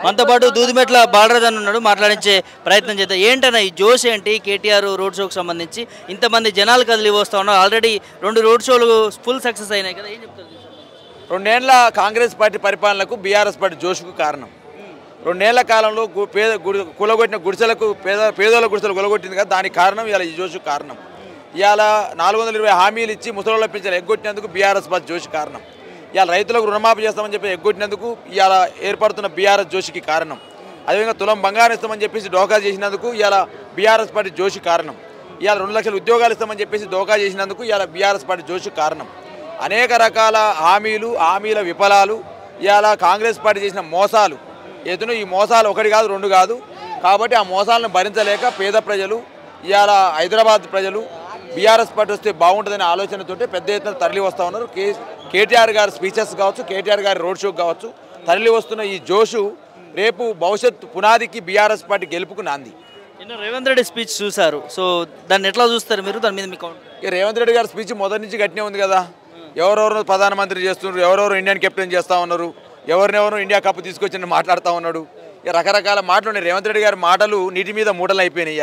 మనతో పాటు దూదిమెట్ల బాలరాజన్ ఉన్నాడు, మాట్లాడించే ప్రయత్నం చేద్దాం. ఏంటన్నా ఈ జోష్ ఏంటి? కేటీఆర్ రోడ్ షోకి సంబంధించి ఇంతమంది జనాలు కదిలి వస్తూ ఉన్నారు. ఆల్రెడీ 2 రోడ్ షోలు ఫుల్ సక్సెస్ అయినాయి కదా, ఏం చెప్తారు? 2 ఏళ్ల కాంగ్రెస్ పార్టీ పరిపాలనకు బీఆర్ఎస్ పార్టీ జోష్కు కారణం. 2 ఏళ్ల కాలంలో కూలగొట్టిన గుడిసెలకు పేదోళ్ళ గుడిసెలు కూలగొట్టింది కదా, దానికి కారణం ఇవాళ ఈ జోష్కు కారణం. ఇవాళ 420 హామీలు ఇచ్చి ముసలోళ్ళ పింఛను ఎగ్గొట్టినందుకు బీఆర్ఎస్ పార్టీ జోష్ కారణం. ఇవాళ రైతులకు రుణమాఫీ చేస్తామని చెప్పి ఎగ్గొట్టినందుకు ఇవాళ ఏర్పడుతున్న బీఆర్ఎస్ జోషికి కారణం. అదేవిధంగా తులం బంగారం ఇస్తామని చెప్పేసి డోకా చేసినందుకు ఇవాళ బీఆర్ఎస్ పార్టీ జోషి కారణం. ఇవాళ 2 లక్షల ఉద్యోగాలు ఇస్తామని చెప్పేసి డోకా చేసినందుకు ఇవాళ బీఆర్ఎస్ పార్టీ జోషి కారణం. అనేక రకాల హామీల విఫలాలు, ఇవాళ కాంగ్రెస్ పార్టీ చేసిన మోసాలు, ఏదైనా ఈ మోసాలు 1 కాదు 2 కాదు. కాబట్టి ఆ మోసాలను భరించలేక పేద ప్రజలు, ఇవాళ హైదరాబాద్ ప్రజలు బీఆర్ఎస్ పార్టీ వస్తే బాగుంటుందనే ఆలోచనతో పెద్ద ఎత్తున తరలి వస్తూ ఉన్నారు. కేటీఆర్ గారి స్పీచెస్ కావచ్చు, కేటీఆర్ గారి రోడ్ షోకి కావచ్చు, తరలి వస్తున్న ఈ జోషు రేపు భవిష్యత్ పునాదికి బీఆర్ఎస్ పార్టీ గెలుపుకు నాంది. రేవంత్ రెడ్డి స్పీచ్ చూశారు, సో దాన్ని ఎట్లా చూస్తారు మీరు? దాని మీద మీకు రేవంత్ రెడ్డి గారి స్పీచ్ మొదటి నుంచి గట్టినే ఉంది కదా. ఎవరెవరు ప్రధానమంత్రి చేస్తున్నారు, ఎవరెవరు ఇండియన్ కెప్టెన్ చేస్తూ ఉన్నారు, ఎవరినెవరు ఇండియా కప్ తీసుకొచ్చి మాట్లాడుతూ ఉన్నాడు. రకరకాల మాటలు ఉన్నాయి. రేవంత్ రెడ్డి గారి మాటలు నీటి మీద మూటలు అయిపోయినాయి.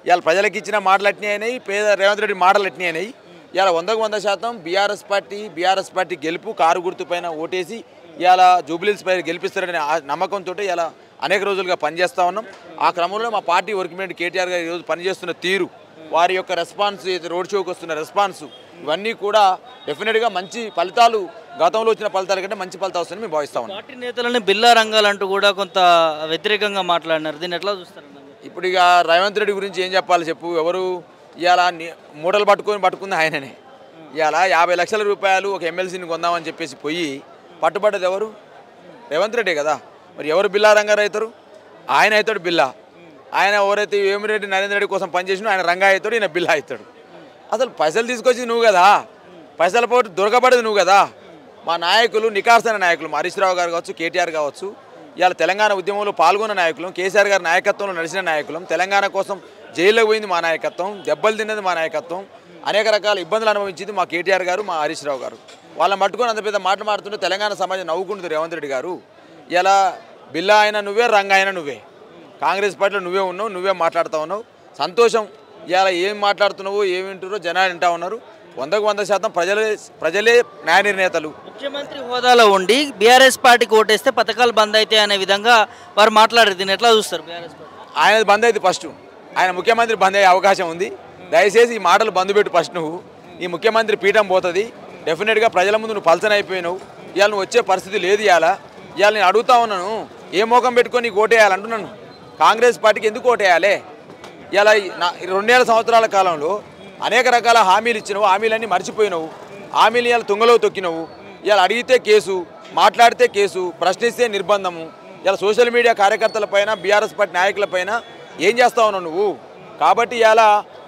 ఇవాళ ప్రజలకు ఇచ్చిన మాటలు అట్నే అయినాయి, రేవంత్ రెడ్డి మాటలు అట్నే అయినాయి. ఇవాళ 100% బీఆర్ఎస్ పార్టీ గెలుపు కారు గుర్తు పైన ఓటేసి ఇవాళ జూబ్లీహిల్స్ పై గెలిపిస్తారనే నమ్మకంతో ఇలా అనేక రోజులుగా పనిచేస్తూ ఉన్నాం. ఆ క్రమంలో మా పార్టీ వర్కింగ్ కేటీఆర్ గారు ఈరోజు పనిచేస్తున్న తీరు, వారి యొక్క రెస్పాన్స్, రోడ్ షోకి వస్తున్న రెస్పాన్స్, ఇవన్నీ కూడా డెఫినెట్గా మంచి ఫలితాలు, గతంలో వచ్చిన ఫలితాల కంటే మంచి ఫలితాలు వస్తాయని మేము భావిస్తా ఉన్నాం. పార్టీ నేతలని బిల్లా రంగాలంటూ కూడా కొంత వ్యతిరేకంగా మాట్లాడినారు, దీన్ని ఎట్లా చూస్తారు? ఇప్పుడు ఇక రేవంత్ రెడ్డి గురించి ఏం చెప్పాలి చెప్పు. ఎవరు ఇవాళ మూటలు పట్టుకుంది ఆయననే. ఇవాళ 50 లక్షల రూపాయలు ఒక ఎమ్మెల్సీని కొందామని చెప్పేసి పోయి పట్టుబడ్డది ఎవరు? రేవంత్ రెడ్డి కదా. మరి ఎవరు బిల్లా రంగారు అవుతారు? ఆయన అవుతాడు బిల్లా. ఆయన ఎవరైతే వేమిరెడ్డి నరేంద్ర రెడ్డి కోసం పనిచేసినా ఆయన రంగా అవుతాడు, ఈయన బిల్లా అవుతాడు. అసలు పైసలు తీసుకొచ్చి నువ్వు కదా, పైసల పోటీ దొరకబడేది నువ్వు కదా. మా నాయకులు నికార్సైన నాయకులు, హరీష్ రావు గారు కావచ్చు, కేటీఆర్ కావచ్చు, ఇవాళ తెలంగాణ ఉద్యమంలో పాల్గొన్న నాయకులం, కేసీఆర్ గారి నాయకత్వంలో నడిచిన నాయకులం, తెలంగాణ కోసం జైల్లోకి పోయింది మా నాయకత్వం, దెబ్బలు తిన్నది మా నాయకత్వం, అనేక రకాల ఇబ్బందులు అనుభవించింది మా కేటీఆర్ గారు, మా హరీష్ రావు గారు. వాళ్ళని పట్టుకొని అంత పెద్ద మాట్లాడుతుంటే తెలంగాణ సమాజం నవ్వుకుంటుంది రేవంత్ రెడ్డి గారు. ఇలా బిల్లా అయినా నువ్వే, రంగా అయినా నువ్వే, కాంగ్రెస్ పార్టీలో నువ్వే ఉన్నావు, నువ్వే మాట్లాడుతూ ఉన్నావు. సంతోషం. ఇలా ఏం మాట్లాడుతున్నావు, ఏమి వింటున్నారో జనాలు వింటూ ఉన్నారు. 100% ప్రజలే న్యాయ నిర్ణేతలు. ముఖ్యమంత్రి హోదాలో ఉండి బీఆర్ఎస్ పార్టీకి ఓటేస్తే పథకాలు బంద్ అవుతాయి అనే విధంగా వారు మాట్లాడారు, దీన్ని ఎట్లా చూస్తారు? బీఆర్ఎస్ పార్టీ ఆయన బంద్ అయితే ఫస్ట్, ఆయన ముఖ్యమంత్రి బంద్ అయ్యే అవకాశం ఉంది. దయచేసి ఈ మాటలు బంద్ పెట్టు ఫస్ట్. నువ్వు ఈ ముఖ్యమంత్రి పీఠం పోతుంది. డెఫినెట్గా ప్రజల ముందు నువ్వు పలసన అయిపోయినావు. ఇవాళ నువ్వు వచ్చే పరిస్థితి లేదు. ఇవాళ నేను అడుగుతా ఉన్నాను, ఏ మోకం పెట్టుకొని నీకు ఓటేయాలంటున్నాను. కాంగ్రెస్ పార్టీకి ఎందుకు ఓటేయాలి? ఇలా 2 సంవత్సరాల కాలంలో అనేక రకాల హామీలు ఇచ్చినావు, హామీలన్నీ మర్చిపోయినావు, హామీలు ఇవాళ తుంగలో తొక్కినావు. ఇవాళ అడిగితే కేసు, మాట్లాడితే కేసు, ప్రశ్నిస్తే నిర్బంధము. ఇలా సోషల్ మీడియా కార్యకర్తలపైన, బీఆర్ఎస్ పార్టీ నాయకులపైన ఏం చేస్తా ఉన్నావు నువ్వు? కాబట్టి ఇవాళ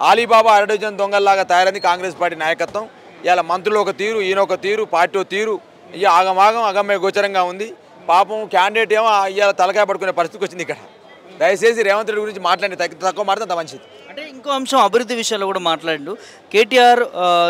ఆలీబాబా అరడజన్ దొంగల్లాగా తయారైంది కాంగ్రెస్ పార్టీ నాయకత్వం. ఇవాళ మంత్రులు ఒక తీరు, ఈయన ఒక తీరు, పార్టీ ఒక తీరు, ఇక ఆగమాగం అగమ్య గోచరంగా ఉంది. పాపం క్యాండిడేట్ ఏమో ఇవాళ తలకాయ పడుకునే పరిస్థితికి వచ్చింది ఇక్కడ. దయచేసి రేవంత్ రెడ్డి గురించి మాట్లాడి తక్కువ మాట్లాడితే అంత మంచిది. అంటే ఇంకో అంశం, అభివృద్ధి విషయంలో కూడా మాట్లాడిండు కేటీఆర్.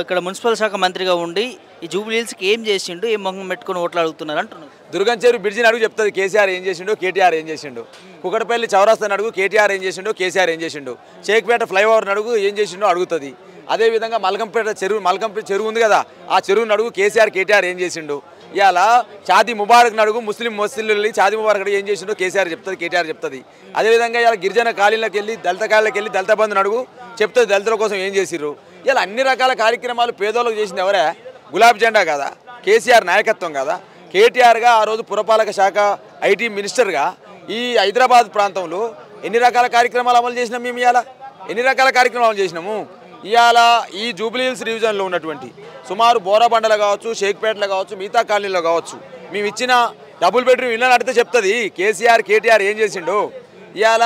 ఇక్కడ మున్సిపల్ శాఖ మంత్రిగా ఉండి ఈ జూబ్లీహిల్స్కి ఏం చేసిండు, ఏం మొహం పెట్టుకుని ఓట్లు అడుగుతున్నారు అంటున్నారు. దుర్గంచేరు బ్రిడ్జిని అడుగు చెప్తుంది కేసీఆర్ ఏం చేసిండో, కేటీఆర్ ఏం చేసిండు. కుకటపల్లి చౌరాస్తాని అడుగు కేటీఆర్ ఏం చేసిండో, కేసీఆర్ ఏం చేసిండు. షేక్పేట ఫ్లైఓవర్ని అడుగు ఏం చేసిండో అడుగుతుంది. అదేవిధంగా మల్కంపేట చెరువు ఉంది కదా, ఆ చెరువుని అడుగు కేటీఆర్ ఏం చేసిండు. ఇవాళ షాదీ ముబారక్ని అడుగు, ముస్లిం మసీదులు షాదీ ముబారక్ అడుగు ఏం చేసిండో కేసీఆర్ చెప్తుంది, కేటీఆర్ చెప్తుంది. అదేవిధంగా ఇవాళ గిరిజన కాలనీలకు వెళ్ళి, దళిత కాలనీకి వెళ్ళి దళిత బంధుని అడుగు, చెప్తుంది దళితుల కోసం ఏం చేసిర్రు. ఇలా అన్ని రకాల కార్యక్రమాలు పేదోళ్ళకు చేసింది ఎవరే? గులాబీ జెండా కదా, కేసీఆర్ నాయకత్వం కదా. కేటీఆర్గా ఆ రోజు పురపాలక శాఖ ఐటీ మినిస్టర్గా ఈ హైదరాబాద్ ప్రాంతంలో ఎన్ని రకాల కార్యక్రమాలు అమలు చేసినాం మేము. ఇవాళ ఎన్ని రకాల కార్యక్రమాలు చేసినాము. ఇవాళ ఈ జూబ్లీహిల్స్ డివిజన్లో ఉన్నటువంటి సుమారు బోరాబండలు కావచ్చు, షేక్పేటలో కావచ్చు, మిగతా కాలనీలో కావచ్చు, మేము ఇచ్చిన డబుల్ బెడ్రూమ్ ఇళ్ళని అడిగితే చెప్తుంది కేటీఆర్ ఏం చేసిండో. ఇవాళ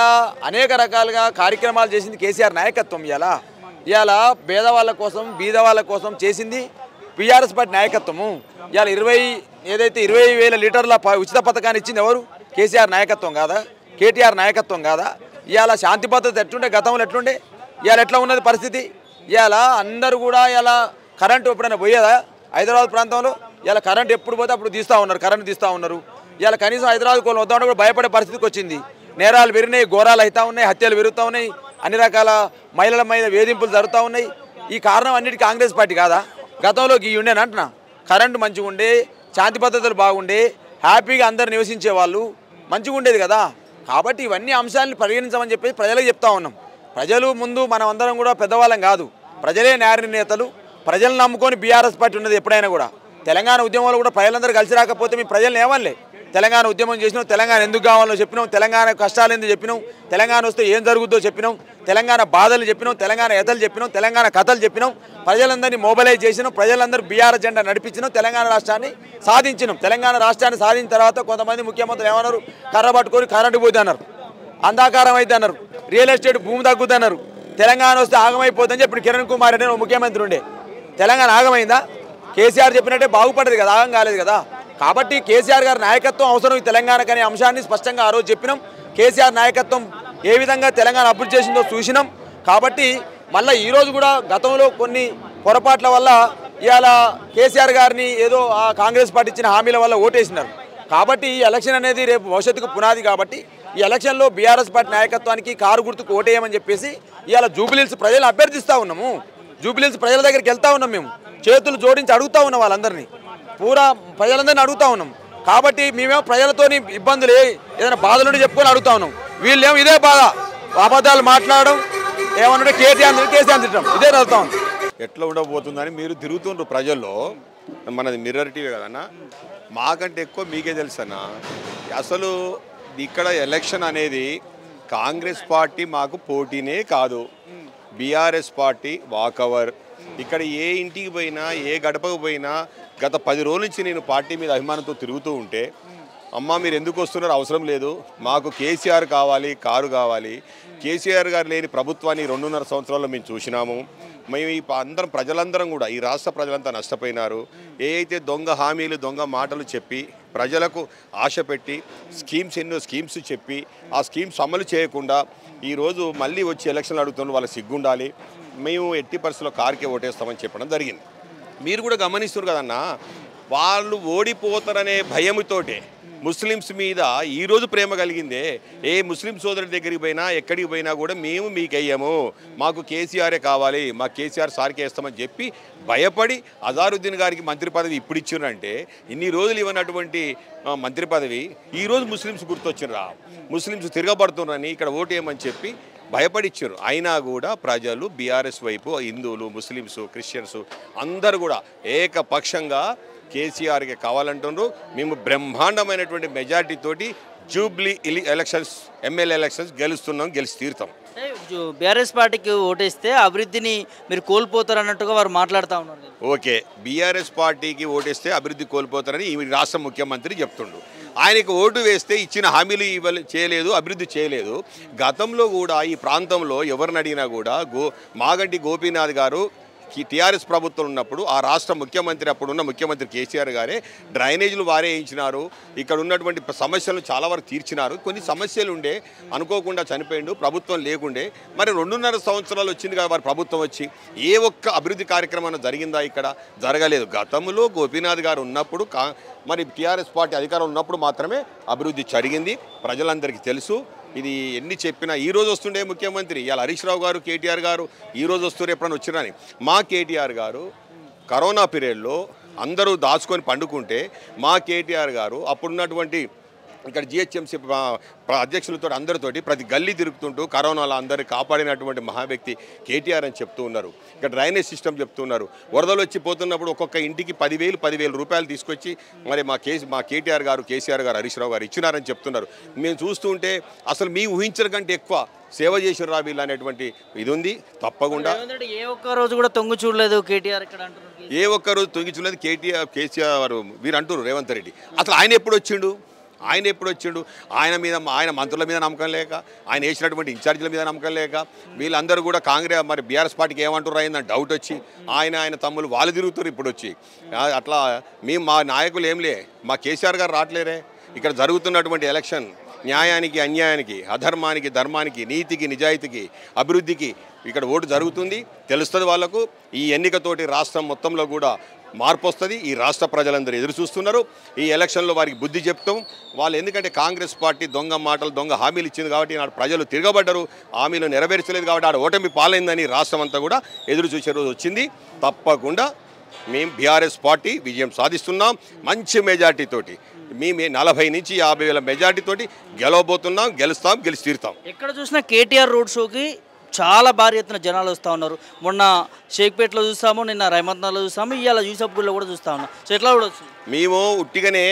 అనేక రకాలుగా కార్యక్రమాలు చేసింది కేసీఆర్ నాయకత్వం. ఇవాళ పేదవాళ్ళ కోసం, బీద వాళ్ళ కోసం చేసింది బీఆర్ఎస్ పార్టీ నాయకత్వము. ఇవాళ 20,000 లీటర్ల ఉచిత పథకాన్ని ఇచ్చింది ఎవరు? కేసీఆర్ నాయకత్వం కాదా, కేటీఆర్ నాయకత్వం కాదా? ఇవాళ శాంతి భద్రత ఎట్లుండే, గతంలో ఎట్లుండే, ఇవాళ ఎట్లా ఉన్నది పరిస్థితి? ఇవాళ అందరూ కూడా ఇలా కరెంటు ఎప్పుడైనా పోయేదా హైదరాబాద్ ప్రాంతంలో? ఇలా కరెంట్ ఎప్పుడు పోతే అప్పుడు తీస్తూ ఉన్నారు, కరెంటు తీస్తూ ఉన్నారు. ఇవాళ కనీసం హైదరాబాద్ కోళ్ళు వద్దామంటే కూడా భయపడే పరిస్థితికి వచ్చింది. నేరాలు పెరిగినాయి, ఘోరాలు అవుతా ఉన్నాయి, హత్యలు పెరుగుతూ ఉన్నాయి, అన్ని రకాల మహిళల మీద వేధింపులు జరుగుతూ ఉన్నాయి. ఈ కారణం అన్నిటి కాంగ్రెస్ పార్టీ కాదా? గతంలో ఈ ఉండేని అంటున్నా, కరెంటు మంచిగా ఉండే, శాంతి పద్ధతులు బాగుండే, హ్యాపీగా అందరు నివసించే వాళ్ళు మంచిగా ఉండేది కదా. కాబట్టి ఇవన్నీ అంశాలను పరిగణించమని చెప్పేసి ప్రజలకు చెప్తా ఉన్నాం. ప్రజలు ముందు మనం అందరం కూడా పెద్దవాళ్ళం కాదు, ప్రజలే న్యాయ నిర్ణేతలు. ప్రజలను నమ్ముకొని బీఆర్ఎస్ పార్టీ ఉన్నది ఎప్పుడైనా కూడా. తెలంగాణ ఉద్యమంలో కూడా ప్రజలందరూ కలిసి రాకపోతే మీ ప్రజలను ఏమనలే. తెలంగాణ ఉద్యమం చేసినాం, తెలంగాణ ఎందుకు కావాలో చెప్పినాం, తెలంగాణ కష్టాలు ఎందుకు చెప్పినాం, తెలంగాణ వస్తే ఏం జరుగుతుందో చెప్పినాం, తెలంగాణ బాధలు చెప్పినాం, తెలంగాణ ఎతలు చెప్పినాం, తెలంగాణ కథలు చెప్పినాం, ప్రజలందరినీ మొబిలైజ్ చేసినాం, ప్రజలందరూ బీఆర్ఎస్ జెండా నడిపించినాం, తెలంగాణ రాష్ట్రాన్ని సాధించినాం. తెలంగాణ రాష్ట్రాన్ని సాధించిన తర్వాత కొంతమంది ముఖ్యమంత్రులు ఏమన్నారు, కర్ర పట్టుకొని కరెంటు పోద్ది అన్నారు, అంధాకారం అయితే అన్నారు, రియల్ ఎస్టేట్ భూమి తగ్గుద్ది అన్నారు, తెలంగాణ వస్తే ఆగమైపోతుందని చెప్పి కిరణ్ కుమార్ రెడ్డి ముఖ్యమంత్రి ఉండే. తెలంగాణ ఆగమైందా? కేసీఆర్ చెప్పినట్టే బాగుపడదు కదా, ఆగం కాలేదు కదా. కాబట్టి కేసీఆర్ గారి నాయకత్వం అవసరం ఈ తెలంగాణకు అనే అంశాన్ని స్పష్టంగా ఆ రోజు చెప్పినాం. కేసీఆర్ నాయకత్వం ఏ విధంగా తెలంగాణ అభివృద్ధి చేసిందో చూసినాం. కాబట్టి మళ్ళీ ఈరోజు కూడా గతంలో కొన్ని పొరపాట్ల వల్ల ఇవాళ కేసీఆర్ గారిని ఏదో ఆ కాంగ్రెస్ పార్టీ ఇచ్చిన హామీల వల్ల ఓటేసినారు. కాబట్టి ఈ ఎలక్షన్ అనేది రేపు భవిష్యత్తుకు పునాది. కాబట్టి ఈ ఎలక్షన్లో బీఆర్ఎస్ పార్టీ నాయకత్వానికి కారు గుర్తుకు ఓటేయమని చెప్పేసి ఇవాళ జూబ్లీహిల్స్ ప్రజలు అభ్యర్థిస్తూ ఉన్నాము. జూబ్లీహిల్స్ ప్రజల దగ్గరికి వెళ్తూ ఉన్నాం, మేము చేతులు జోడించి అడుగుతూ ఉన్నాం, వాళ్ళందరినీ పూరా ప్రజలందరినీ అడుగుతూ ఉన్నాం. కాబట్టి మేమేమో ప్రజలతోని ఇబ్బందులు ఏదైనా బాధలుండి చెప్పుకొని అడుగుతా ఉన్నాం. వీళ్ళేమో ఇదే బాధ, అబద్ధాలు మాట్లాడడం, ఏమన్నా కేసీఆర్ తిట్టడం, ఇదే చదువుతా ఉంది. ఎట్లా ఉండబోతుందని మీరు తిరుగుతుండ్రు ప్రజల్లో. మనది మిర్రర్ టీవీ కదన్నా, మాకంటే ఎక్కువ మీకే తెలుసన్నా. అసలు ఇక్కడ ఎలక్షన్ అనేది కాంగ్రెస్ పార్టీ మాకు పోటీనే కాదు, బీఆర్ఎస్ పార్టీ వాకవర్. ఇక్కడ ఏ ఇంటికి పోయినా, ఏ గడపకు పోయినా గత 10 రోజుల నుంచి నేను పార్టీ మీద అభిమానంతో తిరుగుతూ ఉంటే, అమ్మ మీరు ఎందుకు వస్తున్నారు, అవసరం లేదు, మాకు కేసీఆర్ కావాలి, కారు కావాలి. కేసీఆర్ గారు లేని ప్రభుత్వాన్ని 2.5 సంవత్సరాల్లో మేము చూసినాము. మేము ఈ అందరం ప్రజలందరం కూడా, ఈ రాష్ట్ర ప్రజలంతా నష్టపోయినారు. ఏ అయితే దొంగ హామీలు, దొంగ మాటలు చెప్పి ప్రజలకు ఆశ పెట్టి ఎన్నో స్కీమ్స్ చెప్పి ఆ స్కీమ్స్ అమలు చేయకుండా ఈరోజు మళ్ళీ వచ్చి ఎలక్షన్లు అడుగుతున్నారు. వాళ్ళకి సిగ్గుండాలి. మేము ఎట్టి పరిస్థితుల్లో కారుకే ఓటేస్తామని చెప్పడం జరిగింది. మీరు కూడా గమనిస్తున్నారు కదన్నా, వాళ్ళు ఓడిపోతారనే భయముతోటే ముస్లిమ్స్ మీద ఈరోజు ప్రేమ కలిగిందే. ఏ ముస్లిం సోదరుడి దగ్గరికి పోయినా, ఎక్కడికి పోయినా కూడా మేము మీకు అయ్యాము, మాకు కేసీఆరే కావాలి, మా కేసీఆర్ సార్కి వేస్తామని చెప్పి భయపడి అజారుద్దీన్ గారికి మంత్రి పదవి ఇప్పుడు ఇచ్చినంటే, ఇన్ని రోజులు ఇవ్వనటువంటి మంత్రి పదవి ఈరోజు ముస్లిమ్స్ గుర్తొచ్చినరా, ముస్లిమ్స్ తిరగబడుతున్నారని ఇక్కడ ఓటేయమని చెప్పి భయపడిచ్చారు. అయినా కూడా ప్రజలు బీఆర్ఎస్ వైపు, హిందువులు, ముస్లిమ్స్, క్రిస్టియన్స్ అందరూ కూడా ఏకపక్షంగా కేసీఆర్కి కావాలంటున్నారు. మేము బ్రహ్మాండమైనటువంటి మెజార్టీతోటి జూబ్లీ ఎలక్షన్స్, ఎమ్మెల్యే ఎలక్షన్స్ గెలుస్తున్నాం, గెలిచి తీరుతాం. బీఆర్ఎస్ పార్టీకి ఓటేస్తే అభివృద్ధిని మీరు కోల్పోతారు అన్నట్టుగా వారు మాట్లాడుతూ ఉన్నారు. ఓకే, బీఆర్ఎస్ పార్టీకి ఓటేస్తే అభివృద్ధి కోల్పోతారని ఈ రాష్ట్ర ముఖ్యమంత్రి చెప్తుండు. ఆయనకు ఓటు వేస్తే ఇచ్చిన హామీలు చేయలేదు, అభివృద్ధి చేయలేదు. గతంలో కూడా ఈ ప్రాంతంలో ఎవరిని అడిగినా కూడా మాగంటి గోపీనాథ్ గారు టీఆర్ఎస్ ప్రభుత్వం ఉన్నప్పుడు ఆ రాష్ట్ర ముఖ్యమంత్రి, అప్పుడున్న ముఖ్యమంత్రి కేసీఆర్ గారే డ్రైనేజీలు వారే వేయించినారు. ఇక్కడ ఉన్నటువంటి సమస్యలను చాలా వరకు తీర్చినారు. కొన్ని సమస్యలు ఉండే, అనుకోకుండా చనిపోయిండు, ప్రభుత్వం లేకుండే. మరి 2.5 సంవత్సరాలు వచ్చింది కదా వారి ప్రభుత్వం వచ్చి, ఏ ఒక్క అభివృద్ధి కార్యక్రమం జరిగిందా? ఇక్కడ జరగలేదు. గతంలో గోపీనాథ్ గారు ఉన్నప్పుడు, మరి టీఆర్ఎస్ పార్టీ అధికారం ఉన్నప్పుడు మాత్రమే అభివృద్ధి జరిగింది. ప్రజలందరికీ తెలుసు. ఇది ఎన్ని చెప్పినా ఈరోజు వస్తుండే ముఖ్యమంత్రి, ఇవాళ హరీష్ రావు గారు, కేటీఆర్ గారు ఈరోజు వస్తుండే, ఎప్పుడైనా వచ్చిరని. మా కేటీఆర్ గారు కరోనా పీరియడ్లో అందరూ దాచుకొని పండుకుంటే, మా కేటీఆర్ గారు అప్పుడున్నటువంటి ఇక్కడ జిహెచ్ఎంసీ అధ్యక్షులతో అందరితోటి ప్రతి గల్లీ తిరుగుతుంటూ కరోనాలో అందరినీ కాపాడినటువంటి మహావ్యక్తి కేటీఆర్ అని చెప్తూ ఉన్నారు. ఇక్కడ డ్రైనేజ్ సిస్టమ్ చెప్తున్నారు. వరదలు వచ్చి పోతున్నప్పుడు ఒక్కొక్క ఇంటికి 10,000 రూపాయలు తీసుకొచ్చి మరి మా కేటీఆర్ గారు, కేసీఆర్ గారు, హరీష్ రావు గారు ఇచ్చినారని చెప్తున్నారు. మేము చూస్తూ ఉంటే అసలు మీ ఊహించడం కంటే ఎక్కువ సేవ చేసిన రా వీళ్ళు అనేటువంటి ఇది ఉంది. తప్పకుండా ఏ ఒక్క రోజు కూడా తొంగి చూడలేదు కేటీఆర్ ఇక్కడ అంటున్నారు. ఏ ఒక్క రోజు తొంగి చూడలేదు కేసీఆర్ వీరు అంటున్నారు. రేవంత్ రెడ్డి అసలు ఆయన ఎప్పుడు వచ్చిండు? ఆయన మంత్రుల మీద నమ్మకం లేక, ఆయన వేసినటువంటి ఇన్ఛార్జీల మీద నమ్మకం లేక, వీళ్ళందరూ కూడా కాంగ్రెస్ మరి బీఆర్ఎస్ పార్టీకి ఏమంటారు అయిందని డౌట్ వచ్చి ఆయన తమ్ముళ్ళు వాళ్ళు తిరుగుతారు ఇప్పుడు వచ్చి. అట్లా మా నాయకులు ఏంలే, మా కేసీఆర్ గారు రావట్లేరే. ఇక్కడ జరుగుతున్నటువంటి ఎలక్షన్ న్యాయానికి, అన్యాయానికి, అధర్మానికి, ధర్మానికి, నీతికి, నిజాయితీకి, అభివృద్ధికి ఇక్కడ ఓటు జరుగుతుంది. తెలుస్తుంది వాళ్లకు. ఈ ఎన్నికతోటి రాష్ట్రం మొత్తంలో కూడా మార్పు వస్తుంది. ఈ రాష్ట్ర ప్రజలందరూ ఎదురు చూస్తున్నారు. ఈ ఎలక్షన్లో వారికి బుద్ధి చెప్తాం. వాళ్ళు ఎందుకంటే కాంగ్రెస్ పార్టీ దొంగ మాటలు దొంగ హామీలు ఇచ్చింది కాబట్టి నాడు ప్రజలు తిరగబడ్డారు. హామీలు నెరవేర్చలేదు కాబట్టి ఆడ ఓటమి పాలైందని రాష్ట్రం అంతా కూడా ఎదురు చూసే రోజు వచ్చింది. తప్పకుండా మేము బీఆర్ఎస్ పార్టీ విజయం సాధిస్తున్నాం. మంచి మెజార్టీతోటి మేము 40 నుంచి 50 వేల మెజార్టీతోటి గెలవబోతున్నాం. గెలుస్తాం, గెలిచి తీరుతాం. ఎక్కడ చూసినా కేటీఆర్ రోడ్ షోకి చాలా భారీ ఎత్తున జనాలు వస్తూ ఉన్నారు. మొన్న షేక్పేటలో చూస్తాము, నిన్న రైమత్నాలో చూస్తాము, ఇవాళ యూసఫ్గూడలో కూడా చూస్తూ ఉన్నాం. సో ఎట్లా కూడా వచ్చింది? మేము ఉట్టిగానే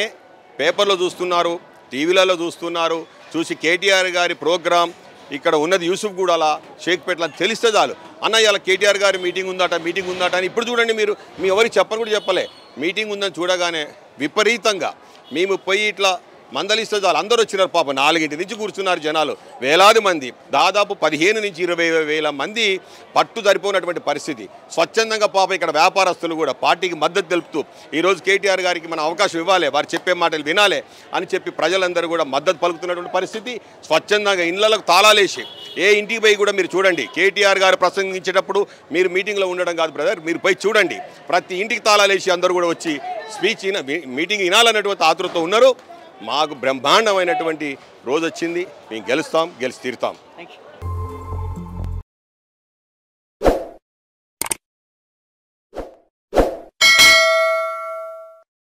పేపర్లో చూస్తున్నారు, టీవీలలో చూస్తున్నారు, చూసి కేటీఆర్ గారి ప్రోగ్రాం ఇక్కడ ఉన్నది యూసుఫ్గూడలా షేక్పేటలో తెలిస్తే చాలు. అన్న ఇలా కేటీఆర్ గారి మీటింగ్ ఉందట అని ఇప్పుడు చూడండి. మీరు మీ ఎవరికి చెప్పని కూడా చెప్పలే. మీటింగ్ ఉందని చూడగానే విపరీతంగా మేము పోయి ఇట్లా మందలిస్తే చాలు అందరూ వచ్చినారు. పాప 4 నుంచి కూర్చున్నారు జనాలు, వేలాది మంది, దాదాపు 15 నుంచి 20 వేల మంది పట్టు సరిపోయినటువంటి పరిస్థితి. స్వచ్ఛందంగా పాప ఇక్కడ వ్యాపారస్తులు కూడా పార్టీకి మద్దతు తెలుపుతూ ఈరోజు కేటీఆర్ గారికి మనం అవకాశం ఇవ్వాలి, వారు చెప్పే మాటలు వినాలి అని చెప్పి ప్రజలందరూ కూడా మద్దతు పలుకుతున్నటువంటి పరిస్థితి. స్వచ్ఛందంగా ఇళ్లకు తాళాలేసి ఏ ఇంటికి పోయి కూడా మీరు చూడండి, కేటీఆర్ గారు ప్రసంగించేటప్పుడు మీరు మీటింగ్లో ఉండడం కాదు బ్రదర్, మీరు పోయి చూడండి, ప్రతి ఇంటికి తాళాలేసి అందరూ కూడా వచ్చి స్పీచ్ మీటింగ్ వినాలన్నటువంటి ఆతృత ఉన్నారు. మాకు బ్రహ్మాండమైనటువంటి రోజు వచ్చింది. మేము గెలుస్తాం, గెలిచి తీరుతాం. Thank you.